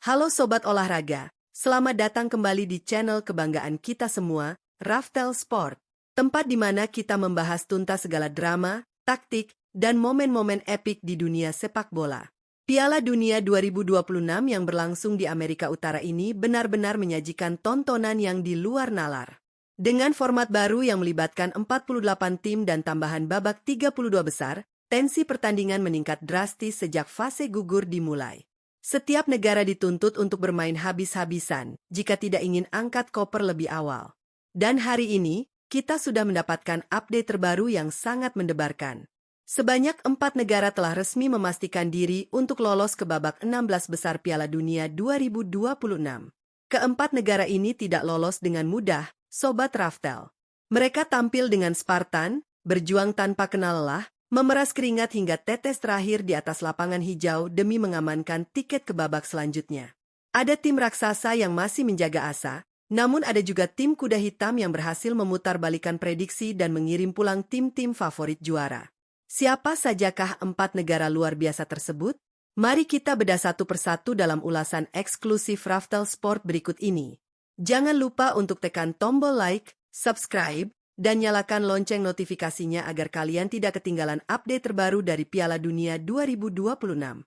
Halo Sobat Olahraga, selamat datang kembali di channel kebanggaan kita semua, Raftel Sport. Tempat di mana kita membahas tuntas segala drama, taktik, dan momen-momen epik di dunia sepak bola. Piala Dunia 2026 yang berlangsung di Amerika Utara ini benar-benar menyajikan tontonan yang di luar nalar. Dengan format baru yang melibatkan 48 tim dan tambahan babak 32 besar, tensi pertandingan meningkat drastis sejak fase gugur dimulai. Setiap negara dituntut untuk bermain habis-habisan jika tidak ingin angkat koper lebih awal. Dan hari ini, kita sudah mendapatkan update terbaru yang sangat mendebarkan. Sebanyak 4 negara telah resmi memastikan diri untuk lolos ke babak 16 besar Piala Dunia 2026. Keempat negara ini tidak lolos dengan mudah, Sobat Raftel. Mereka tampil dengan Spartan, berjuang tanpa kenal lelah, memeras keringat hingga tetes terakhir di atas lapangan hijau demi mengamankan tiket ke babak selanjutnya. Ada tim raksasa yang masih menjaga asa, namun ada juga tim kuda hitam yang berhasil memutar balikan prediksi dan mengirim pulang tim-tim favorit juara. Siapa sajakah 4 negara luar biasa tersebut? Mari kita bedah satu persatu dalam ulasan eksklusif Raftel Sport berikut ini. Jangan lupa untuk tekan tombol like, subscribe, dan nyalakan lonceng notifikasinya agar kalian tidak ketinggalan update terbaru dari Piala Dunia 2026.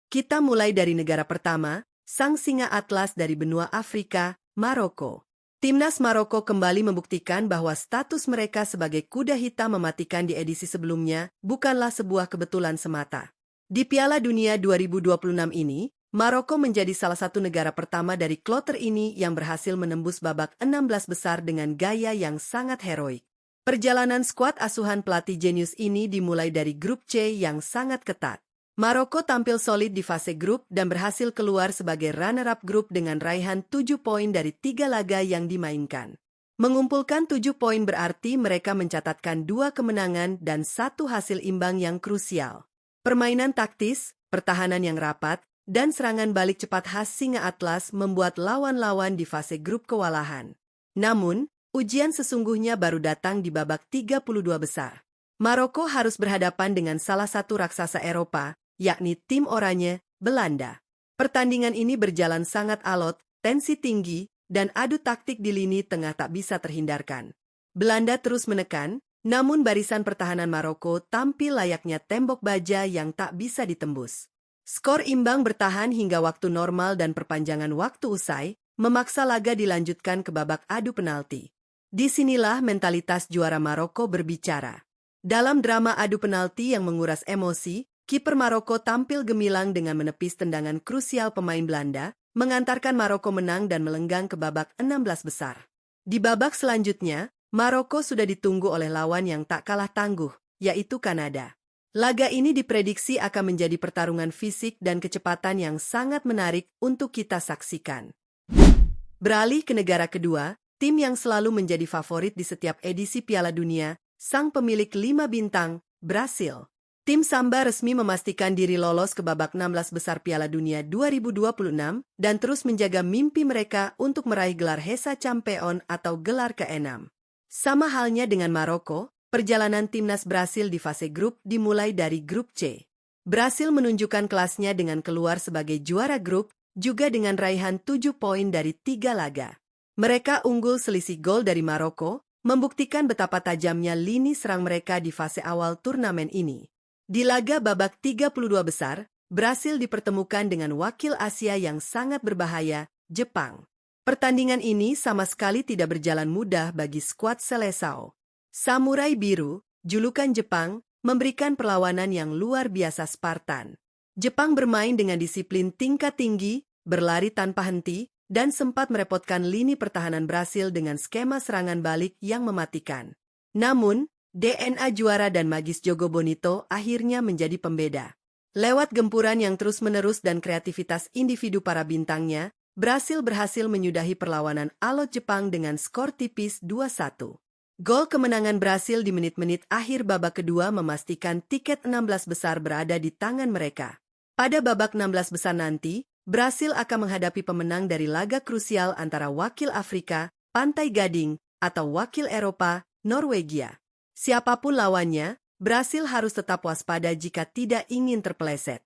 Kita mulai dari negara pertama, sang singa atlas dari benua Afrika, Maroko. Timnas Maroko kembali membuktikan bahwa status mereka sebagai kuda hitam mematikan di edisi sebelumnya bukanlah sebuah kebetulan semata. Di Piala Dunia 2026 ini, Maroko menjadi salah satu negara pertama dari kloter ini yang berhasil menembus babak 16 besar dengan gaya yang sangat heroik. Perjalanan skuad asuhan pelatih jenius ini dimulai dari grup C yang sangat ketat. Maroko tampil solid di fase grup dan berhasil keluar sebagai runner-up grup dengan raihan 7 poin dari 3 laga yang dimainkan. Mengumpulkan 7 poin berarti mereka mencatatkan 2 kemenangan dan 1 hasil imbang yang krusial. Permainan taktis, pertahanan yang rapat, dan serangan balik cepat khas Singa Atlas membuat lawan-lawan di fase grup kewalahan. Namun, ujian sesungguhnya baru datang di babak 32 besar. Maroko harus berhadapan dengan salah satu raksasa Eropa, yakni tim oranye, Belanda. Pertandingan ini berjalan sangat alot, tensi tinggi, dan adu taktik di lini tengah tak bisa terhindarkan. Belanda terus menekan, namun barisan pertahanan Maroko tampil layaknya tembok baja yang tak bisa ditembus. Skor imbang bertahan hingga waktu normal dan perpanjangan waktu usai, memaksa laga dilanjutkan ke babak adu penalti. Disinilah mentalitas juara Maroko berbicara. Dalam drama adu penalti yang menguras emosi, kiper Maroko tampil gemilang dengan menepis tendangan krusial pemain Belanda, mengantarkan Maroko menang dan melenggang ke babak 16 besar. Di babak selanjutnya, Maroko sudah ditunggu oleh lawan yang tak kalah tangguh, yaitu Kanada. Laga ini diprediksi akan menjadi pertarungan fisik dan kecepatan yang sangat menarik untuk kita saksikan. Beralih ke negara kedua, tim yang selalu menjadi favorit di setiap edisi Piala Dunia, sang pemilik 5 bintang, Brasil. Tim Samba resmi memastikan diri lolos ke babak 16 besar Piala Dunia 2026 dan terus menjaga mimpi mereka untuk meraih gelar Hesa Champion atau gelar ke-6. Sama halnya dengan Maroko, perjalanan timnas Brasil di fase grup dimulai dari grup C. Brasil menunjukkan kelasnya dengan keluar sebagai juara grup, juga dengan raihan 7 poin dari 3 laga. Mereka unggul selisih gol dari Maroko, membuktikan betapa tajamnya lini serang mereka di fase awal turnamen ini. Di laga babak 32 besar, Brasil dipertemukan dengan wakil Asia yang sangat berbahaya, Jepang. Pertandingan ini sama sekali tidak berjalan mudah bagi skuad Seleção. Samurai Biru, julukan Jepang, memberikan perlawanan yang luar biasa Spartan. Jepang bermain dengan disiplin tingkat tinggi, berlari tanpa henti, dan sempat merepotkan lini pertahanan Brasil dengan skema serangan balik yang mematikan. Namun, DNA juara dan magis Jogo Bonito akhirnya menjadi pembeda. Lewat gempuran yang terus-menerus dan kreativitas individu para bintangnya, Brasil berhasil menyudahi perlawanan alot Jepang dengan skor tipis 2-1. Gol kemenangan Brasil di menit-menit akhir babak kedua memastikan tiket 16 besar berada di tangan mereka. Pada babak 16 besar nanti, Brasil akan menghadapi pemenang dari laga krusial antara wakil Afrika, Pantai Gading, atau wakil Eropa, Norwegia. Siapapun lawannya, Brasil harus tetap waspada jika tidak ingin terpeleset.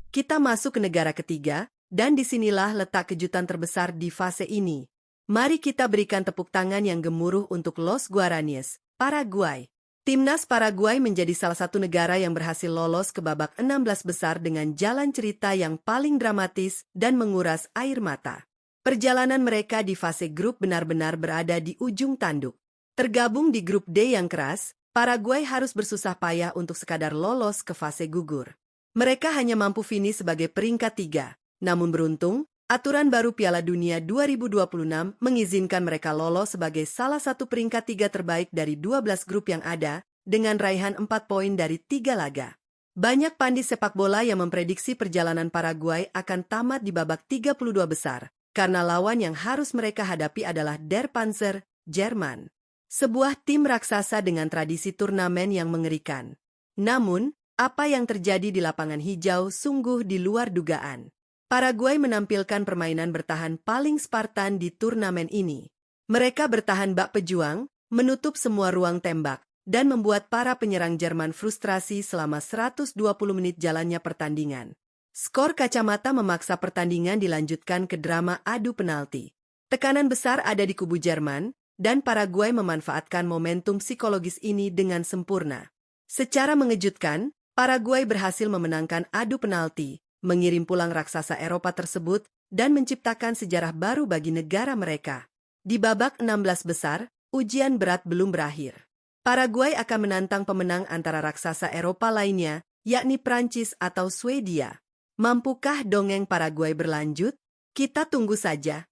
Kita masuk ke negara ketiga, dan disinilah letak kejutan terbesar di fase ini. Mari kita berikan tepuk tangan yang gemuruh untuk Los Guaraníes, Paraguay. Timnas Paraguay menjadi salah satu negara yang berhasil lolos ke babak 16 besar dengan jalan cerita yang paling dramatis dan menguras air mata. Perjalanan mereka di fase grup benar-benar berada di ujung tanduk. Tergabung di grup D yang keras, Paraguay harus bersusah payah untuk sekadar lolos ke fase gugur. Mereka hanya mampu finish sebagai peringkat 3. Namun beruntung, aturan baru Piala Dunia 2026 mengizinkan mereka lolos sebagai salah satu peringkat 3 terbaik dari 12 grup yang ada, dengan raihan 4 poin dari 3 laga. Banyak pandit sepak bola yang memprediksi perjalanan Paraguay akan tamat di babak 32 besar, karena lawan yang harus mereka hadapi adalah Der Panzer, Jerman. Sebuah tim raksasa dengan tradisi turnamen yang mengerikan. Namun, apa yang terjadi di lapangan hijau sungguh di luar dugaan. Paraguay menampilkan permainan bertahan paling Spartan di turnamen ini. Mereka bertahan bak pejuang, menutup semua ruang tembak, dan membuat para penyerang Jerman frustrasi selama 120 menit jalannya pertandingan. Skor kacamata memaksa pertandingan dilanjutkan ke drama adu penalti. Tekanan besar ada di kubu Jerman, dan Paraguay memanfaatkan momentum psikologis ini dengan sempurna. Secara mengejutkan, Paraguay berhasil memenangkan adu penalti, mengirim pulang raksasa Eropa tersebut, dan menciptakan sejarah baru bagi negara mereka. Di babak 16 besar, ujian berat belum berakhir. Paraguay akan menantang pemenang antara raksasa Eropa lainnya, yakni Prancis atau Swedia. Mampukah dongeng Paraguay berlanjut? Kita tunggu saja.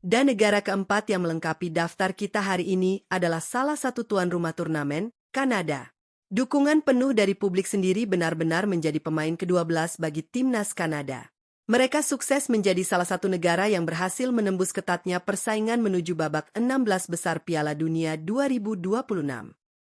Dan negara keempat yang melengkapi daftar kita hari ini adalah salah satu tuan rumah turnamen, Kanada. Dukungan penuh dari publik sendiri benar-benar menjadi pemain ke-12 bagi timnas Kanada. Mereka sukses menjadi salah satu negara yang berhasil menembus ketatnya persaingan menuju babak 16 besar Piala Dunia 2026.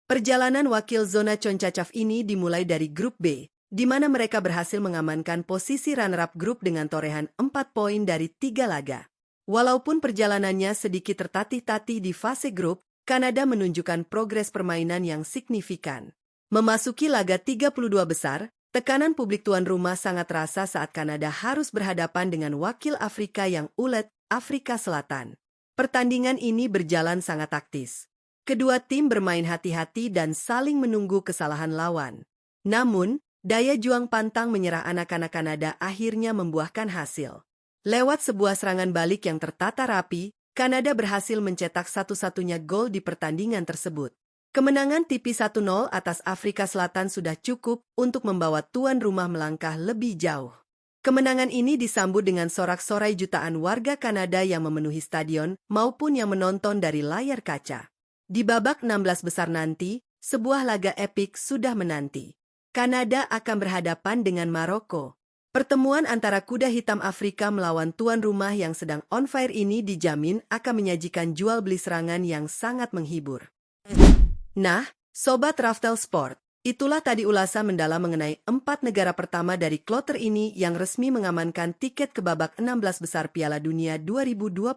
Perjalanan wakil zona CONCACAF ini dimulai dari grup B, di mana mereka berhasil mengamankan posisi runner-up grup dengan torehan 4 poin dari 3 laga. Walaupun perjalanannya sedikit tertatih-tatih di fase grup, Kanada menunjukkan progres permainan yang signifikan. Memasuki laga 32 besar, tekanan publik tuan rumah sangat terasa saat Kanada harus berhadapan dengan wakil Afrika yang ulet, Afrika Selatan. Pertandingan ini berjalan sangat taktis. Kedua tim bermain hati-hati dan saling menunggu kesalahan lawan. Namun, daya juang pantang menyerah anak-anak Kanada akhirnya membuahkan hasil. Lewat sebuah serangan balik yang tertata rapi, Kanada berhasil mencetak satu-satunya gol di pertandingan tersebut. Kemenangan tipis 1-0 atas Afrika Selatan sudah cukup untuk membawa tuan rumah melangkah lebih jauh. Kemenangan ini disambut dengan sorak-sorai jutaan warga Kanada yang memenuhi stadion maupun yang menonton dari layar kaca. Di babak 16 besar nanti, sebuah laga epik sudah menanti. Kanada akan berhadapan dengan Maroko. Pertemuan antara kuda hitam Afrika melawan tuan rumah yang sedang on fire ini dijamin akan menyajikan jual beli serangan yang sangat menghibur. Nah, Sobat Raftel Sport, itulah tadi ulasan mendalam mengenai 4 negara pertama dari kloter ini yang resmi mengamankan tiket ke babak 16 besar Piala Dunia 2026.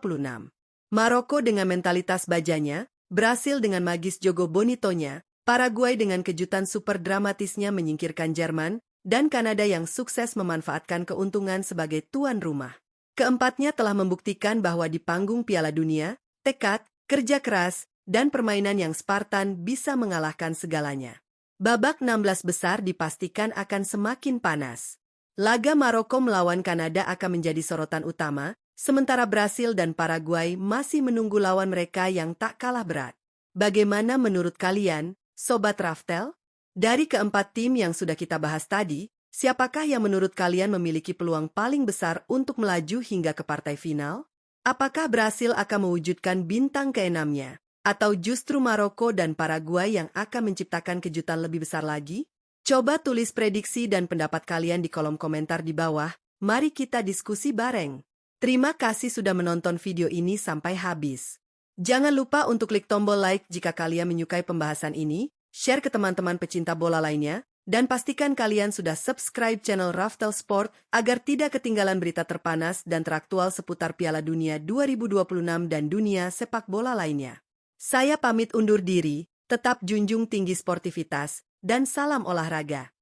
Maroko dengan mentalitas bajanya, Brasil dengan magis Jogo Bonitonya, Paraguay dengan kejutan super dramatisnya menyingkirkan Jerman, dan Kanada yang sukses memanfaatkan keuntungan sebagai tuan rumah. Keempatnya telah membuktikan bahwa di panggung Piala Dunia, tekad, kerja keras, dan permainan yang Spartan bisa mengalahkan segalanya. Babak 16 besar dipastikan akan semakin panas. Laga Maroko melawan Kanada akan menjadi sorotan utama, sementara Brasil dan Paraguay masih menunggu lawan mereka yang tak kalah berat. Bagaimana menurut kalian, Sobat Raftel? Dari keempat tim yang sudah kita bahas tadi, siapakah yang menurut kalian memiliki peluang paling besar untuk melaju hingga ke partai final? Apakah Brasil akan mewujudkan bintang keenamnya? Atau justru Maroko dan Paraguay yang akan menciptakan kejutan lebih besar lagi? Coba tulis prediksi dan pendapat kalian di kolom komentar di bawah. Mari kita diskusi bareng. Terima kasih sudah menonton video ini sampai habis. Jangan lupa untuk klik tombol like jika kalian menyukai pembahasan ini, share ke teman-teman pecinta bola lainnya, dan pastikan kalian sudah subscribe channel Raftel Sport agar tidak ketinggalan berita terpanas dan teraktual seputar Piala Dunia 2026 dan dunia sepak bola lainnya. Saya pamit undur diri, Tetap junjung tinggi sportivitas, dan salam olahraga.